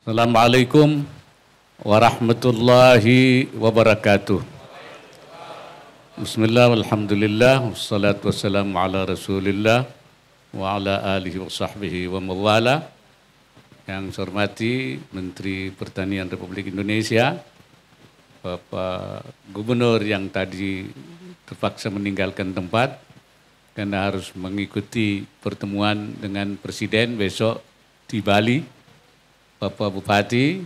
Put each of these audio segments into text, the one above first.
Assalamualaikum warahmatullahi wabarakatuh. Bismillah, alhamdulillah, wassalatu wassalamu ala rasulillah wa ala alihi wa sahbihi wa mawala. Yang saya hormati Menteri Pertanian Republik Indonesia, Bapak Gubernur yang tadi terpaksa meninggalkan tempat karena harus mengikuti pertemuan dengan Presiden besok di Bali, Bapak Bupati,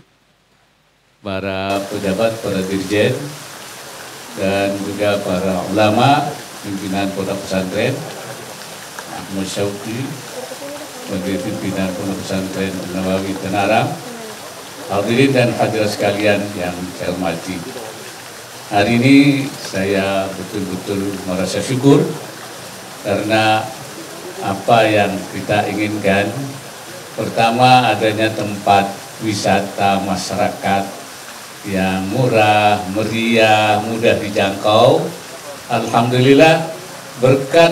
para pejabat, para dirjen, dan juga para ulama, pimpinan pondok pesantren, Ahmad Syauqi, sebagai pimpinan pondok pesantren Nawawi Tenarang, hadirin dan hadirat sekalian yang saya hormati. Hari ini saya betul-betul merasa syukur karena apa yang kita inginkan, pertama adanya tempat wisata masyarakat yang murah, meriah, mudah dijangkau. Alhamdulillah berkat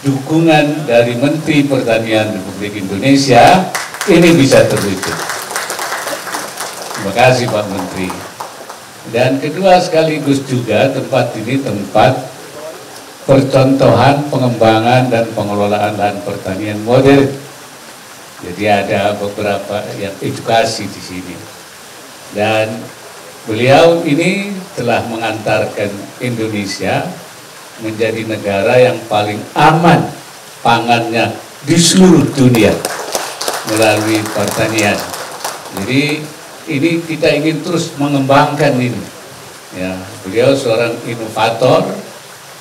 dukungan dari Menteri Pertanian Republik Indonesia ini bisa terwujud. Terima kasih Pak Menteri. Dan kedua sekaligus juga tempat ini tempat percontohan pengembangan dan pengelolaan lahan pertanian modern. Jadi ada beberapa yang edukasi di sini. Dan beliau ini telah mengantarkan Indonesia menjadi negara yang paling aman pangannya di seluruh dunia melalui pertanian. Jadi ini kita ingin terus mengembangkan ini. Ya, beliau seorang inovator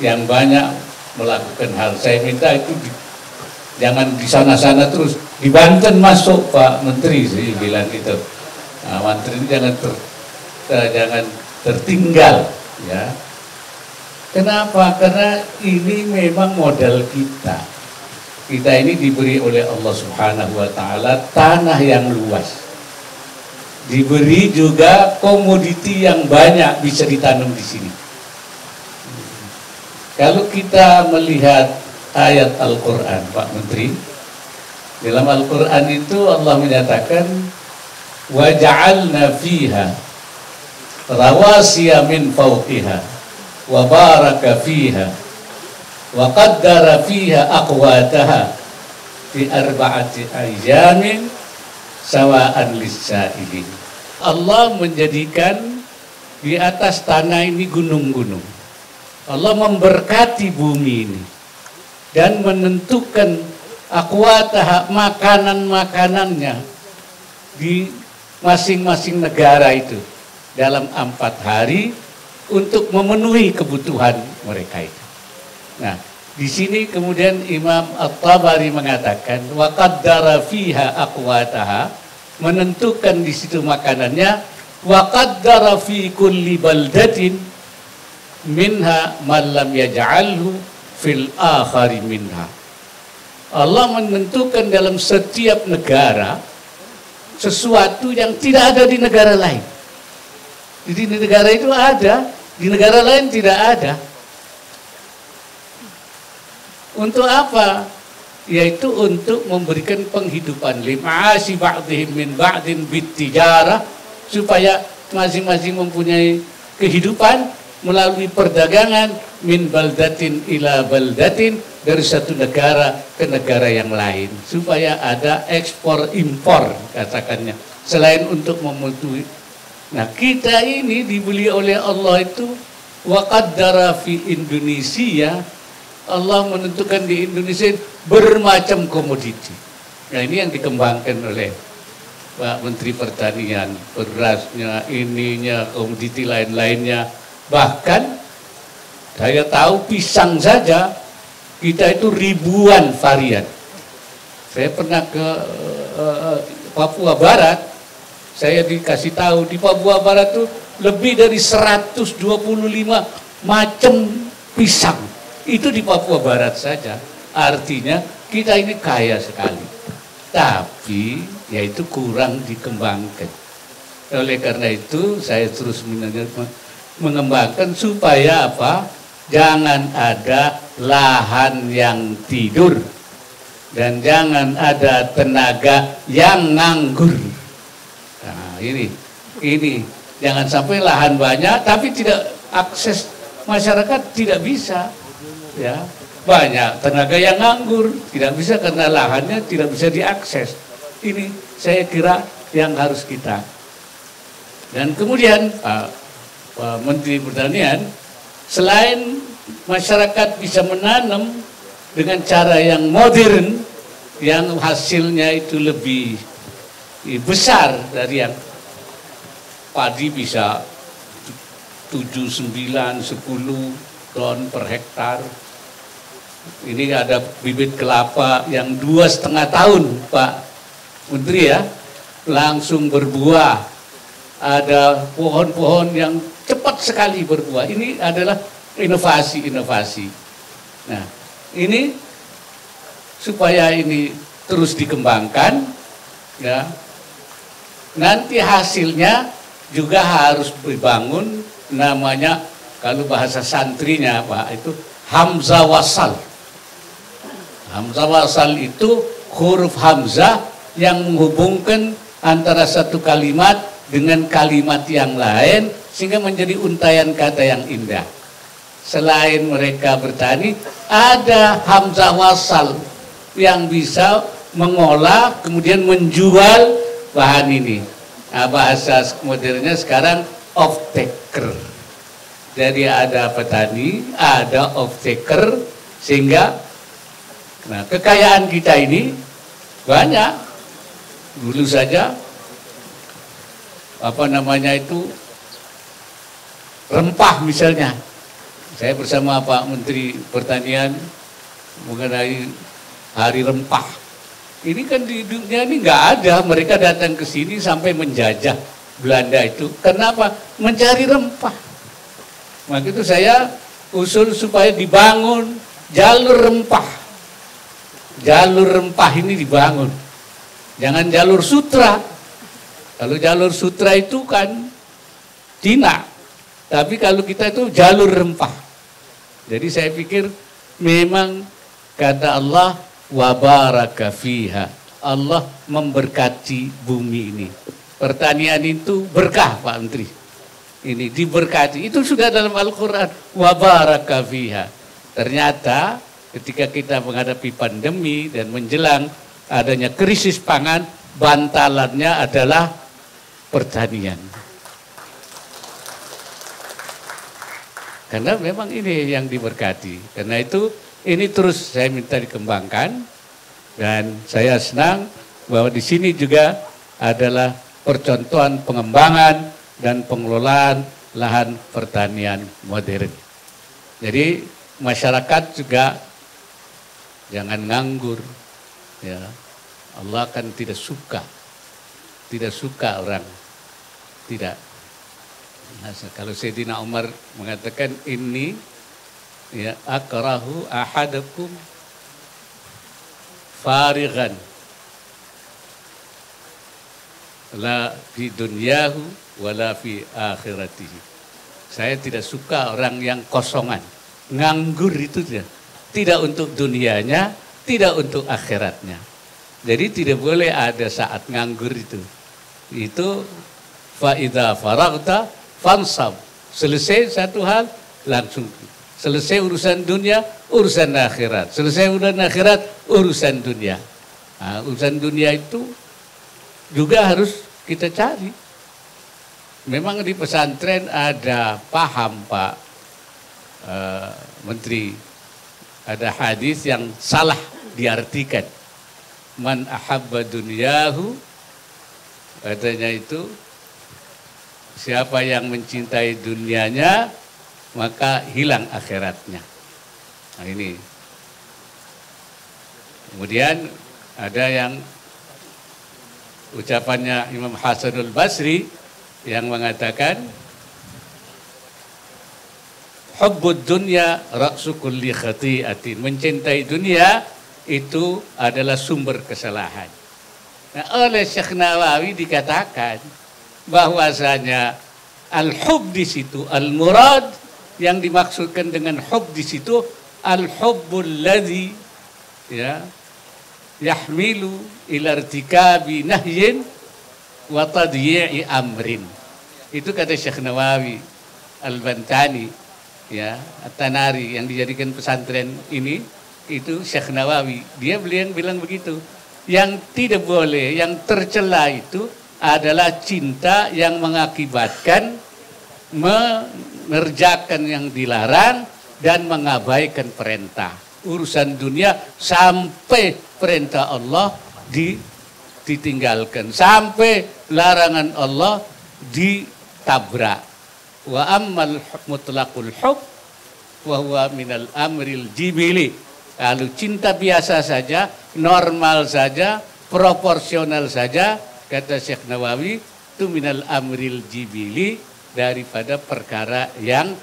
yang banyak melakukan hal. Saya minta itu jangan di sana-sana terus. Di Banten masuk Pak Menteri, saya bilang gitu. Nah, Menteri ini jangan tertinggal, ya. Kenapa? Karena ini memang modal kita. Kita ini diberi oleh Allah Subhanahu wa Ta'ala tanah yang luas. Diberi juga komoditi yang banyak bisa ditanam di sini. Kalau kita melihat ayat Al-Quran, Pak Menteri, dalam Al-Quran itu Allah menyatakan wa ja'alna fiha rawasiya min fawqiha wa baraka fiha wa qaddara fiha aqwataha fi arba'ati ayyamin sawa'an lis-sa'ilin. Allah menjadikan di atas tanah ini gunung-gunung. Allah memberkati bumi ini dan menentukan aqwataha, makanan-makanannya di masing-masing negara itu dalam 4 hari untuk memenuhi kebutuhan mereka itu. Nah, di sini kemudian Imam At-Tabari mengatakan wa qaddara fiha aqwataha, menentukan di situ makanannya, wa qaddara fi kulli baldatin minha man lam yaj'alhu fil akhari minha. Allah menentukan dalam setiap negara sesuatu yang tidak ada di negara lain. Jadi di negara itu ada, di negara lain tidak ada. Untuk apa? Yaitu untuk memberikan penghidupan lim'asi ba'dihim min ba'din bittijarah, supaya masing-masing mempunyai kehidupan melalui perdagangan min baldatin ila baldatin, dari satu negara ke negara yang lain, supaya ada ekspor impor katakannya, selain untuk memenuhi. Nah, kita ini dibeli oleh Allah itu wa qaddara fi Indonesia, Allah menentukan di Indonesia bermacam komoditi. Nah, ini yang dikembangkan oleh Pak Menteri Pertanian, berasnya, ininya, komoditi lain-lainnya. Bahkan saya tahu pisang saja kita itu ribuan varian. Saya pernah ke Papua Barat, saya dikasih tahu di Papua Barat itu lebih dari 125 macam pisang. Itu di Papua Barat saja. Artinya kita ini kaya sekali. Tapi yaitu kurang dikembangkan. Oleh karena itu saya terus mengembangkan supaya apa? Jangan ada lahan yang tidur dan jangan ada tenaga yang nganggur. Nah, ini jangan sampai lahan banyak tapi tidak akses masyarakat tidak bisa, ya. Banyak tenaga yang nganggur, tidak bisa karena lahannya tidak bisa diakses. Ini saya kira yang harus kita. Dan kemudian Pak Menteri Pertanian, selain masyarakat bisa menanam dengan cara yang modern, yang hasilnya itu lebih besar dari yang padi bisa 7, 9, 10 ton per hektar. Ini ada bibit kelapa yang 2,5 tahun Pak Menteri ya, langsung berbuah. Ada pohon-pohon yang cepat sekali berbuah. Ini adalah inovasi-inovasi. Nah, ini supaya ini terus dikembangkan, ya. Nanti hasilnya juga harus dibangun namanya, kalau bahasa santrinya Pak, itu hamzah wasal. Hamzah wasal itu huruf hamzah yang menghubungkan antara satu kalimat dengan kalimat yang lain sehingga menjadi untayan kata yang indah. Selain mereka bertani, ada hamzah wasal yang bisa mengolah kemudian menjual bahan ini. Nah, bahasa modernnya sekarang off-taker. Jadi ada petani, ada off-taker, sehingga nah, kekayaan kita ini banyak. Dulu saja apa namanya itu rempah misalnya. Saya bersama Pak Menteri Pertanian mengenai hari rempah. Ini kan di dunia ini nggak ada. Mereka datang ke sini sampai menjajah Belanda itu. Kenapa? Mencari rempah. Maka itu saya usul supaya dibangun jalur rempah. Jalur rempah ini dibangun. Jangan jalur sutra. Kalau jalur sutra itu kan Cina. Tapi kalau kita itu jalur rempah. Jadi saya pikir memang kata Allah wa baraka fiha. Allah memberkati bumi ini. Pertanian itu berkah Pak Menteri. Ini diberkati. Itu sudah dalam Al-Quran. Wa baraka fiha. Ternyata ketika kita menghadapi pandemi dan menjelang adanya krisis pangan, bantalannya adalah pertanian. Karena memang ini yang diberkati. Karena itu ini terus saya minta dikembangkan, dan saya senang bahwa di sini juga adalah percontohan pengembangan dan pengelolaan lahan pertanian modern. Jadi masyarakat juga jangan nganggur, ya. Allah kan tidak suka orang tidak. Nah, kalau Sayyidina Umar mengatakan ini ya akrahu ahadakum farighan la fi dunyahu wala fi akhiratihi. Saya tidak suka orang yang kosongan, nganggur itu tidak untuk dunianya, tidak untuk akhiratnya. Jadi tidak boleh ada saat nganggur itu. Itu fa idza faragta fansab. Selesai satu hal langsung selesai urusan dunia, urusan akhirat. Selesai urusan akhirat, urusan dunia. Nah, urusan dunia itu juga harus kita cari. Memang di pesantren ada paham Pak Menteri, ada hadis yang salah diartikan. Man ahabba dunyahu, katanya itu siapa yang mencintai dunianya maka hilang akhiratnya. Nah ini. Kemudian ada yang ucapannya Imam Hasanul Basri yang mengatakan hubbud dunya ra'su kulli khati'atin. Mencintai dunia itu adalah sumber kesalahan. Nah, oleh Syekh Nawawi dikatakan bahwasanya al-hub di situ, al-murad yang dimaksudkan dengan hub di situ al-hubbul ladzi ya yahmilu ila irtikabi nahyin wa tadyi'i amrin. Itu kata Syekh Nawawi Al-Bantani, ya, At-Tanari yang dijadikan pesantren ini, itu Syekh Nawawi. Dia beliau bilang begitu. Yang tidak boleh, yang tercela itu adalah cinta yang mengakibatkan mengerjakan yang dilarang dan mengabaikan perintah. Urusan dunia sampai perintah Allah ditinggalkan, sampai larangan Allah ditabrak. Wa ammal mutlaqul hub wa huwa minal amril jibili. Kalau cinta biasa saja, normal saja, proporsional saja, kata Syekh Nawawi, itu minal amril jibili, daripada perkara yang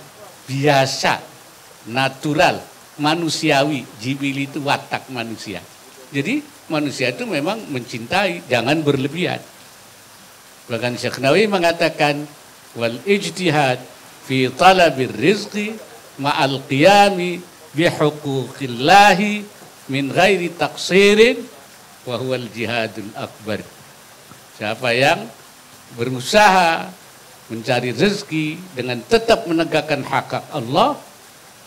biasa, natural, manusiawi. Jibili itu watak manusia. Jadi manusia itu memang mencintai, jangan berlebihan. Bahkan Syekh Nawawi mengatakan wal ijtihad fi talabir rizqi ma'al qiyami bihuquqillahi min ghairi taqsirin wa huwal jihadul akbar. Siapa yang berusaha mencari rezeki dengan tetap menegakkan hak Allah,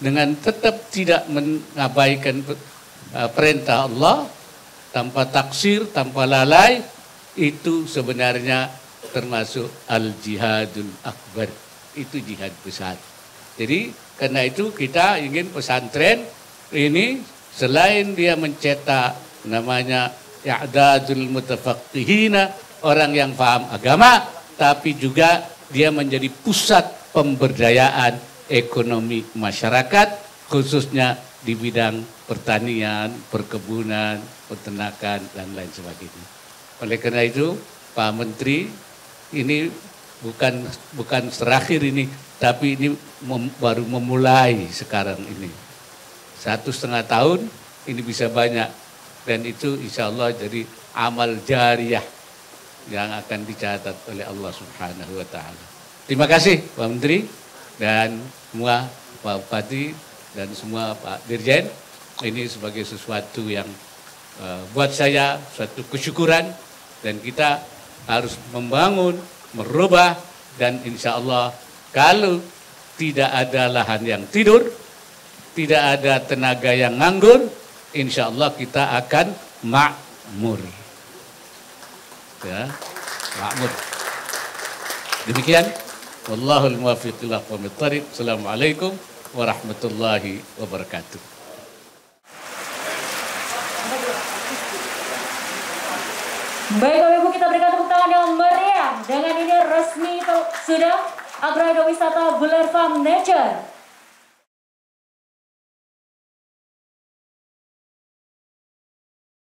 dengan tetap tidak mengabaikan perintah Allah, tanpa taksir, tanpa lalai, itu sebenarnya termasuk al-jihadul akbar. Itu jihad besar. Jadi karena itu kita ingin pesantren ini selain dia mencetak namanya i'dadul mutafaqqihina, orang yang paham agama, tapi juga dia menjadi pusat pemberdayaan ekonomi masyarakat, khususnya di bidang pertanian, perkebunan, peternakan, dan lain sebagainya. Oleh karena itu, Pak Menteri, ini bukan terakhir ini, tapi ini baru memulai sekarang ini. 1,5 tahun ini bisa banyak, dan itu insya Allah jadi amal jariyah yang akan dicatat oleh Allah Subhanahu wa Ta'ala. Terima kasih Pak Menteri dan semua Pak Bupati dan semua Pak Dirjen. Ini sebagai sesuatu yang buat saya suatu kesyukuran, dan kita harus membangun, merubah, dan insya Allah kalau tidak ada lahan yang tidur, tidak ada tenaga yang nganggur, insya Allah kita akan makmur. Ya, makmur. Demikian, wallahul muwaffiq ila aqwamit thariq. Assalamualaikum warahmatullahi wabarakatuh. Baik Bapak Ibu, kita berikan tepuk tangan yang meriah. Dengan ini resmi sudah Agrowisata Buller Farm Nature